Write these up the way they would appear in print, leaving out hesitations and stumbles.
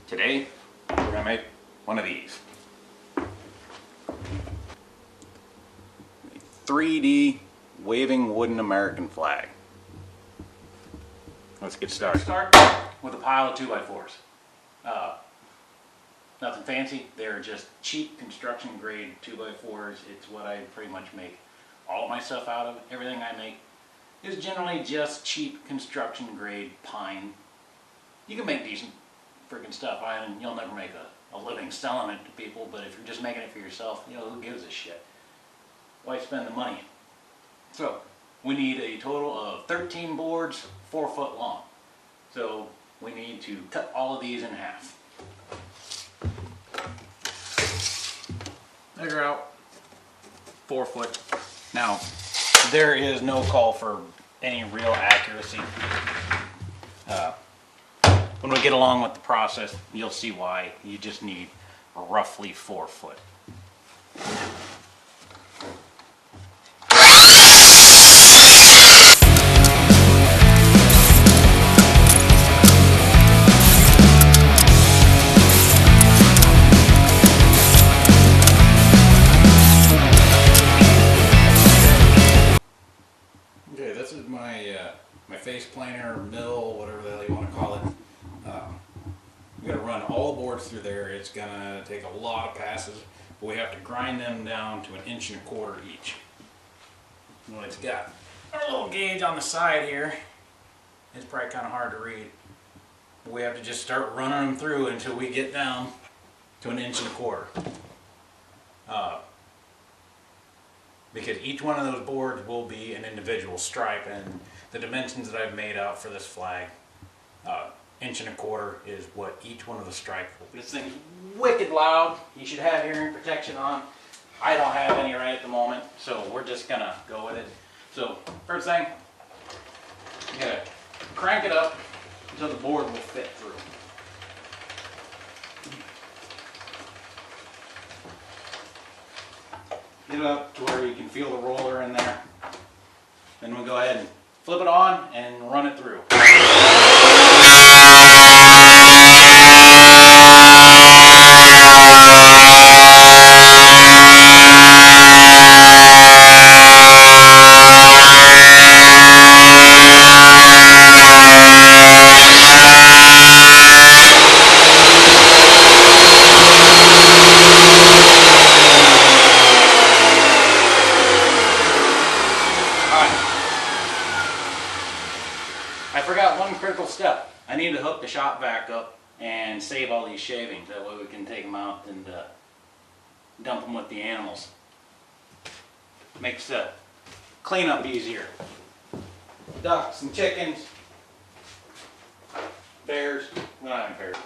Today we're gonna make one of these 3D waving wooden American flag. Let's get started. Start with a pile of 2x4s. Nothing fancy. They're just cheap construction grade 2x4s. It's what I pretty much make all of my stuff out of. Everything I make is generally just cheap construction grade pine. You can make decent freaking stuff, and you'll never make a living selling it to people, but if you're just making it for yourself, you know, who gives a shit? Why spend the money? So, we need a total of 13 boards, 4 foot long. So, we need to cut all of these in half. Measure out 4 foot. Now, there is no call for any real accuracy. When we get along with the process, you'll see why. You just need roughly 4 foot. Okay, this is my face planer, mill, whatever the hell you want to call it. We got to run all the boards through there. It's gonna take a lot of passes, but we have to grind them down to 1.25 inches each. Well, it's got our little gauge on the side here. It's probably kind of hard to read. But we have to just start running them through until we get down to 1.25 inches. Because each one of those boards will be an individual stripe, and the dimensions that I've made out for this flag, 1.25 inches is what each one of the stripes will be. This thing's wicked loud. You should have hearing protection on. I don't have any right at the moment, so we're just gonna go with it. So first thing, you gotta crank it up until the board will fit through. Get it up to where you can feel the roller in there. Then we'll go ahead and flip it on and run it through. I forgot one critical step. I need to hook the shop vac up and save all these shavings. That way we can take them out and dump them with the animals. Makes the cleanup easier. Ducks and chickens, bears, we don't have any bears.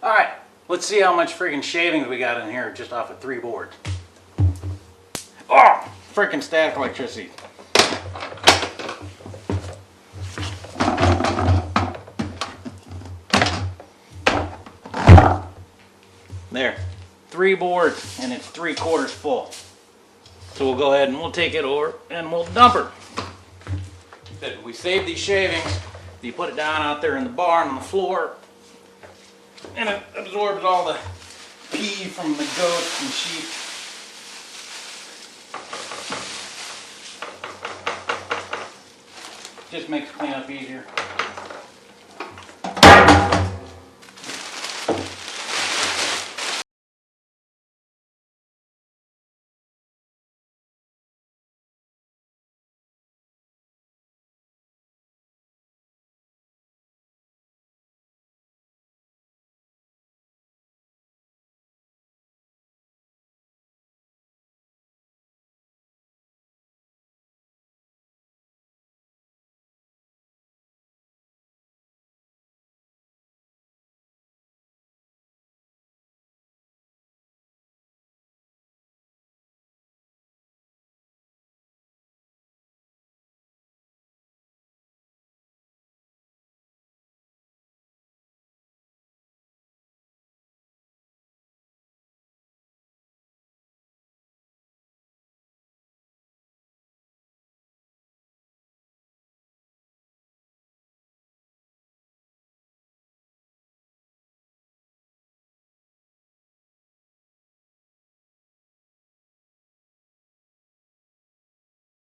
Alright, let's see how much freaking shavings we got in here just off of 3 boards. Oh, freaking static electricity. There, 3 boards, and it's 3/4 full. So we'll go ahead and we'll take it over and we'll dump her. We save these shavings, you put it down out there in the barn on the floor, and it absorbs all the pee from the goats and sheep. Just makes cleanup easier.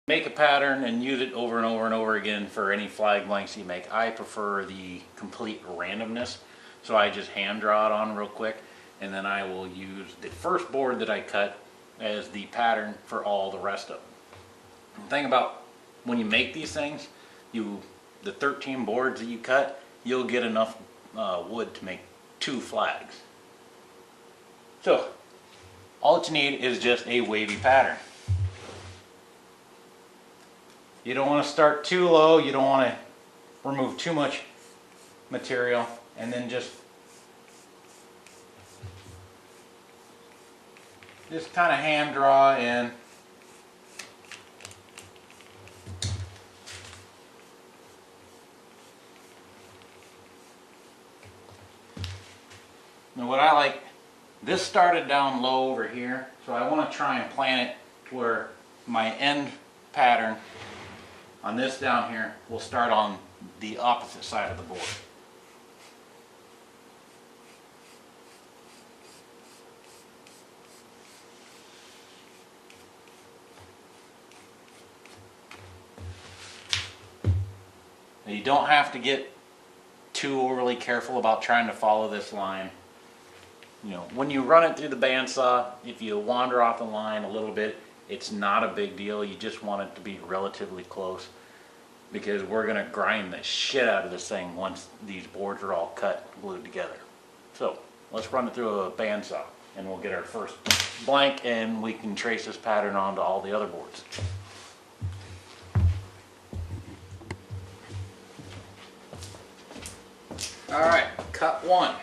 make a pattern and use it over and over and over again for any flag blanks you make. I prefer the complete randomness, so I just hand draw it on real quick, and then I will use the first board that I cut as the pattern for all the rest of them. The thing about when you make these things, the 13 boards that you cut, you'll get enough wood to make 2 flags. So all that you need is just a wavy pattern. You don't want to start too low, you don't want to remove too much material, and then just kind of hand draw in. Now what I like, this started down low over here, so I want to try and plant it where my end pattern on this down here will start on the opposite side of the board. Now you don't have to get too overly careful about trying to follow this line. You know, when you run it through the bandsaw, if you wander off the line a little bit, it's not a big deal. You just want it to be relatively close, because we're going to grind the shit out of this thing once these boards are all cut and glued together. So let's run it through a bandsaw and we'll get our first blank, and we can trace this pattern onto all the other boards. All right, cut 1.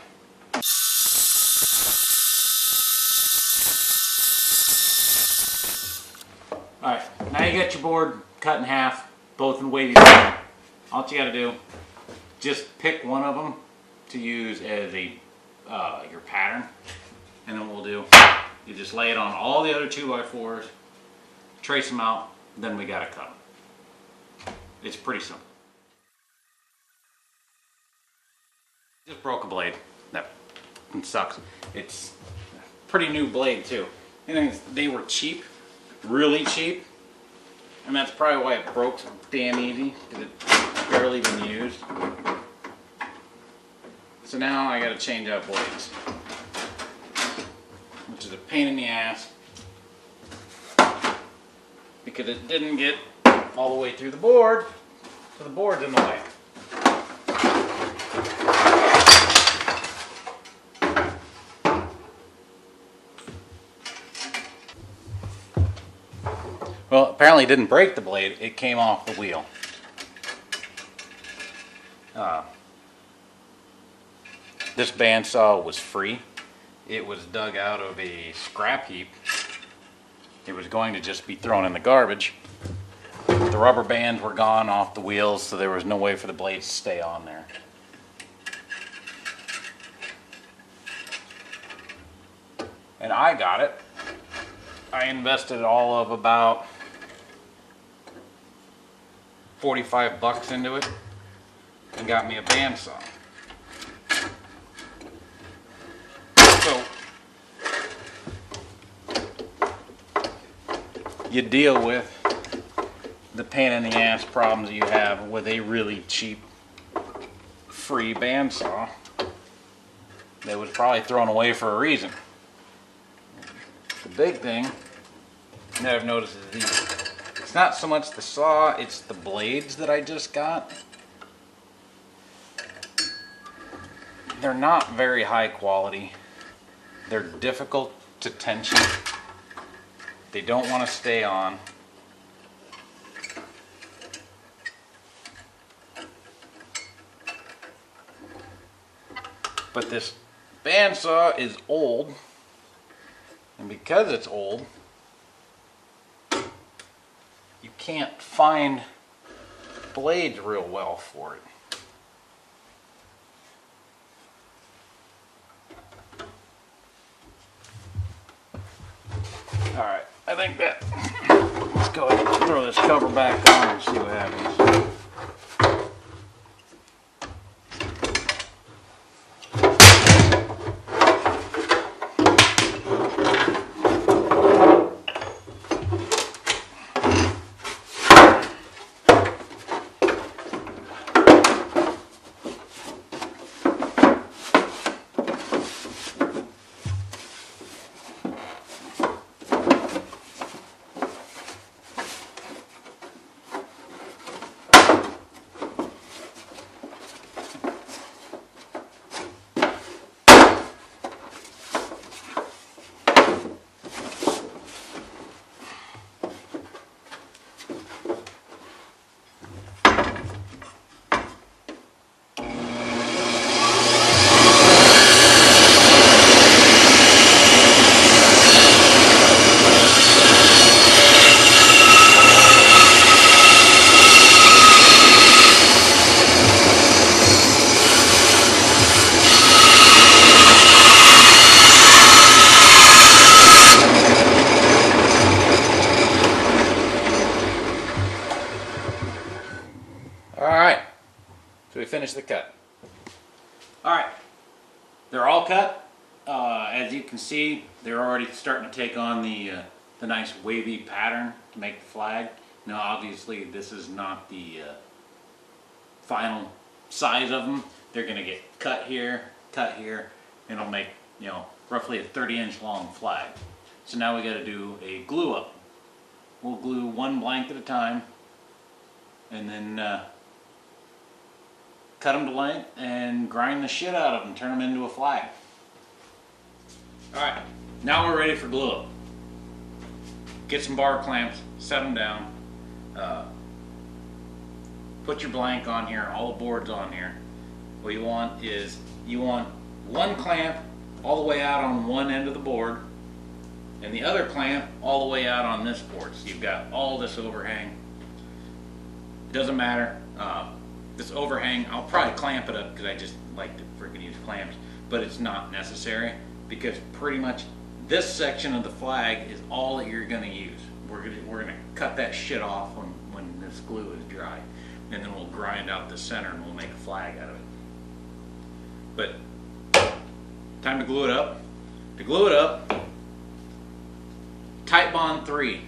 Alright, now you got your board cut in half, both in wavy pattern. All you gotta do, just pick one of them to use as your pattern, and then you just lay it on all the other 2x4s, trace them out, then we gotta cut them. It's pretty simple. Just broke a blade. That sucks. It's a pretty new blade too. And they were cheap. Really cheap, and that's probably why it broke so damn easy, because it's barely been used. So now I got to change out blades, which is a pain in the ass because it didn't get all the way through the board, so the board's in the way. Well, apparently it didn't break the blade, it came off the wheel. This bandsaw was free. It was dug out of a scrap heap. It was going to just be thrown in the garbage. The rubber bands were gone off the wheels, so there was no way for the blades to stay on there. And I got it. I invested all of about 45 bucks into it and got me a bandsaw. So you deal with the pain in the ass problems you have with a really cheap free bandsaw that was probably thrown away for a reason. The big thing that I've noticed is it's not so much the saw, it's the blades that I just got. They're not very high quality. They're difficult to tension. They don't want to stay on. But this bandsaw is old, and because it's old, you can't find blades real well for it. Alright, I think that, let's go ahead and throw this cover back on and see what happens. Alright, so we finished the cut. Alright, they're all cut. As you can see, they're already starting to take on the nice wavy pattern to make the flag. Now obviously this is not the final size of them. They're going to get cut here, and it'll make, you know, roughly a 30-inch long flag. So now we got to do a glue up. We'll glue one blank at a time, and then cut them to length and grind the shit out of them, turn them into a flag. Alright, now we're ready for glue up. Get some bar clamps, set them down, put your blank on here, all the boards on here. What you want is, you want one clamp all the way out on one end of the board, and the other clamp all the way out on this board. So you've got all this overhang. Doesn't matter. This overhang, I'll probably clamp it up because I just like to freaking use clamps, but it's not necessary because pretty much this section of the flag is all that you're going to use. We're gonna cut that shit off when this glue is dry, and then we'll grind out the center and we'll make a flag out of it. But time to glue it up. To glue it up, Titebond 3,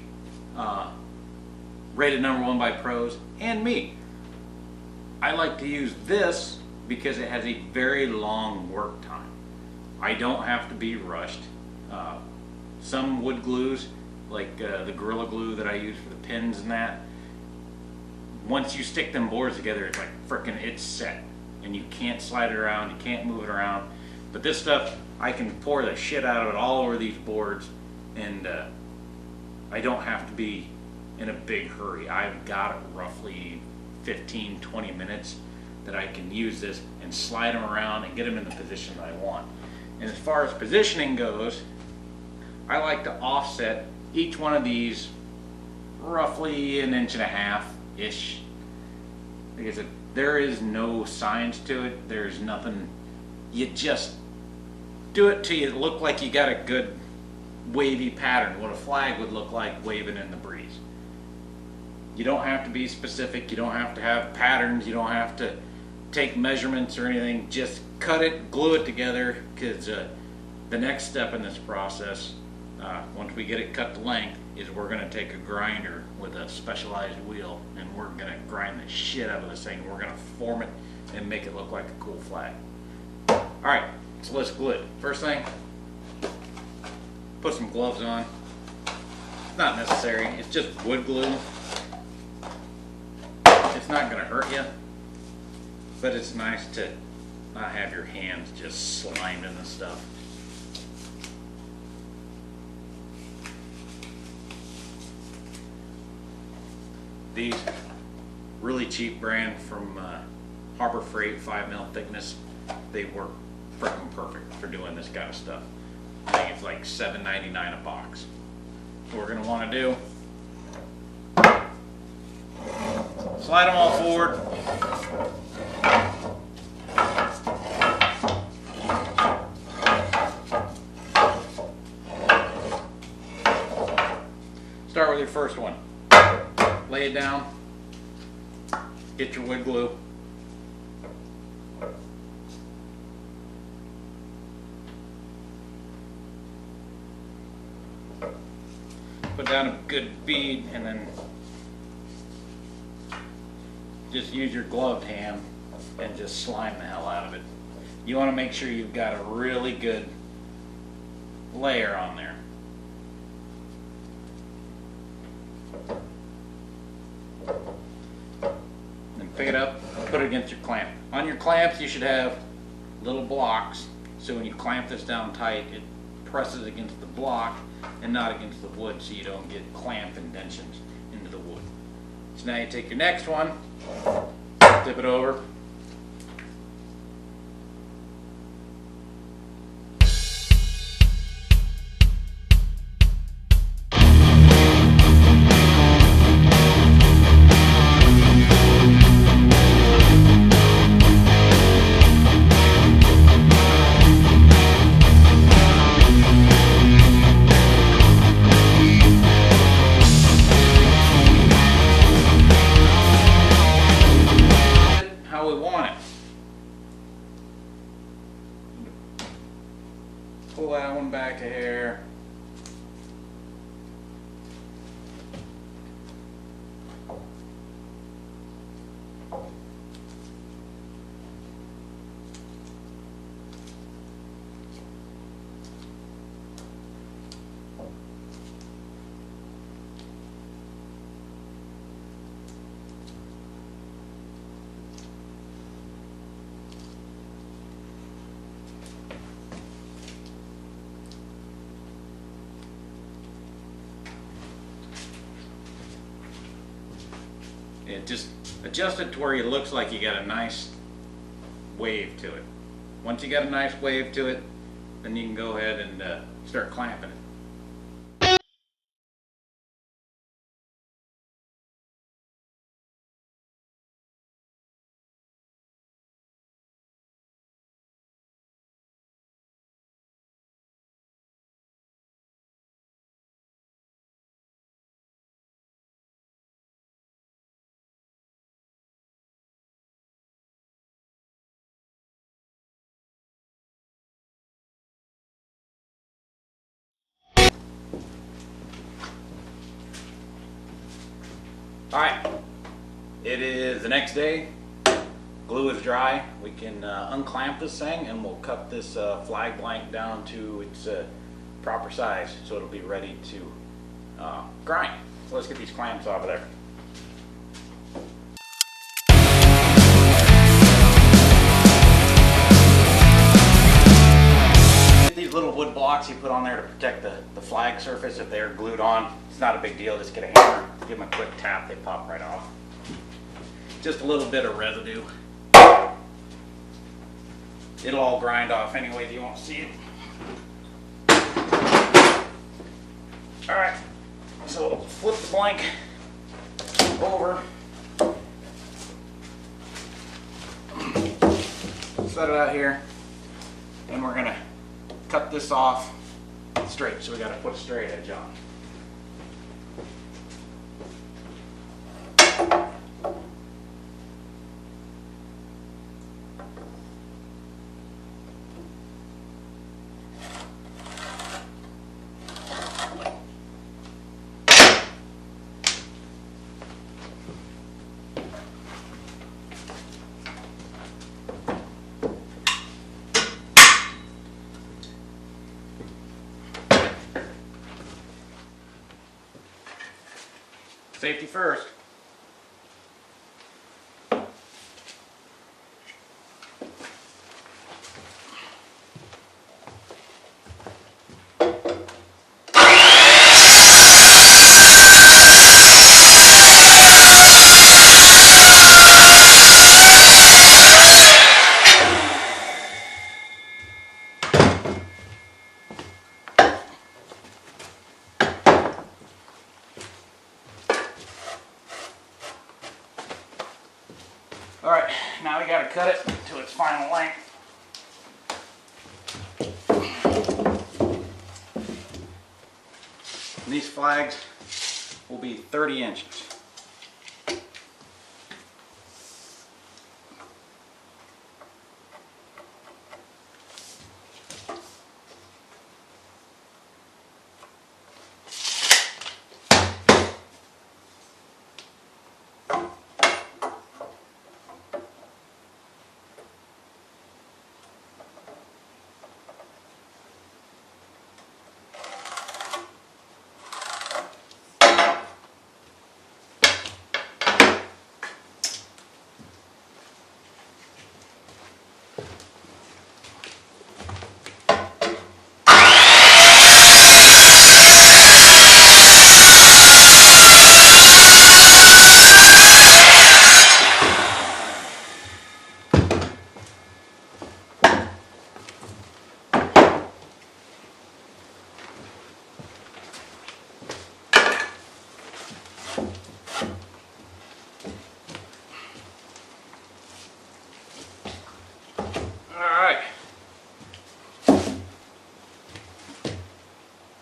rated #1 by pros and me. I like to use this because it has a very long work time. I don't have to be rushed. Some wood glues, like the Gorilla Glue that I use for the pins and that, once you stick them boards together, it's like frickin' it's set. And you can't slide it around, you can't move it around. But this stuff, I can pour the shit out of it all over these boards, and I don't have to be in a big hurry. I've got roughly 15-20 minutes that I can use this and slide them around and get them in the position that I want. And as far as positioning goes, I like to offset each one of these roughly 1.5 inches-ish. Like I said, there is no science to it. There's nothing. You just do it till you look like you got a good wavy pattern, what a flag would look like waving in the breeze. You don't have to be specific. You don't have to have patterns. You don't have to take measurements or anything. Just cut it, glue it together, because the next step in this process, once we get it cut to length, is we're going to take a grinder with a specialized wheel, and we're going to grind the shit out of this thing. We're going to form it and make it look like a cool flag. Alright, so let's glue it. First thing, put some gloves on. It's not necessary. It's just wood glue. It's not going to hurt you, but it's nice to not have your hands just slimed in the stuff. These really cheap brand from Harbor Freight, 5mm thickness, they work freaking perfect for doing this kind of stuff. I think it's like $7.99 a box. What we're going to want to do, slide them all forward. Start with your first one. Lay it down. Get your wood glue. Put down a good bead, and then just use your gloved hand and just slime the hell out of it. You want to make sure you've got a really good layer on there. Then pick it up, put it against your clamp. On your clamps you should have little blocks, so when you clamp this down tight, it presses against the block and not against the wood, so you don't get clamp indentions into the wood. So now you take your next one, flip it over, how we want it. Pull that one back to here. It just adjust it to where it looks like you got a nice wave to it. Once you got a nice wave to it, then you can go ahead and start clamping it. Alright, it is the next day. Glue is dry. We can unclamp this thing and we'll cut this flag blank down to its proper size so it'll be ready to grind. So let's get these clamps off of there. These little wood blocks you put on there to protect the flag surface if they're glued on. It's not a big deal, just get a hammer, give them a quick tap, they pop right off. Just a little bit of residue. It'll all grind off anyways, you won't see it. Alright, so flip the blank over. Set it out here. And we're gonna cut this off straight, so we got to put a straight edge on. Safety first. Alright, now we got to cut it to its final length. And these flags will be 30 inches.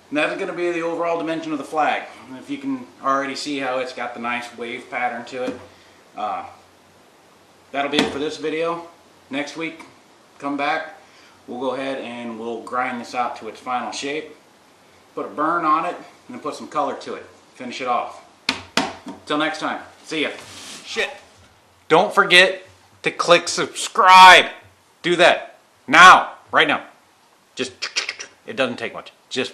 And that's going to be the overall dimension of the flag. If you can already see how it's got the nice wave pattern to it. that'll be it for this video. Next week, come back. We'll go ahead and we'll grind this out to its final shape. Put a burn on it, and then put some color to it. Finish it off. Till next time, see ya. Shit. Don't forget to click subscribe. Do that. Now. Right now. Just, it doesn't take much. Just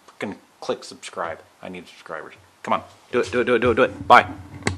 fucking click subscribe. I need subscribers. Come on. Do it, do it, do it, do it, do it. Bye.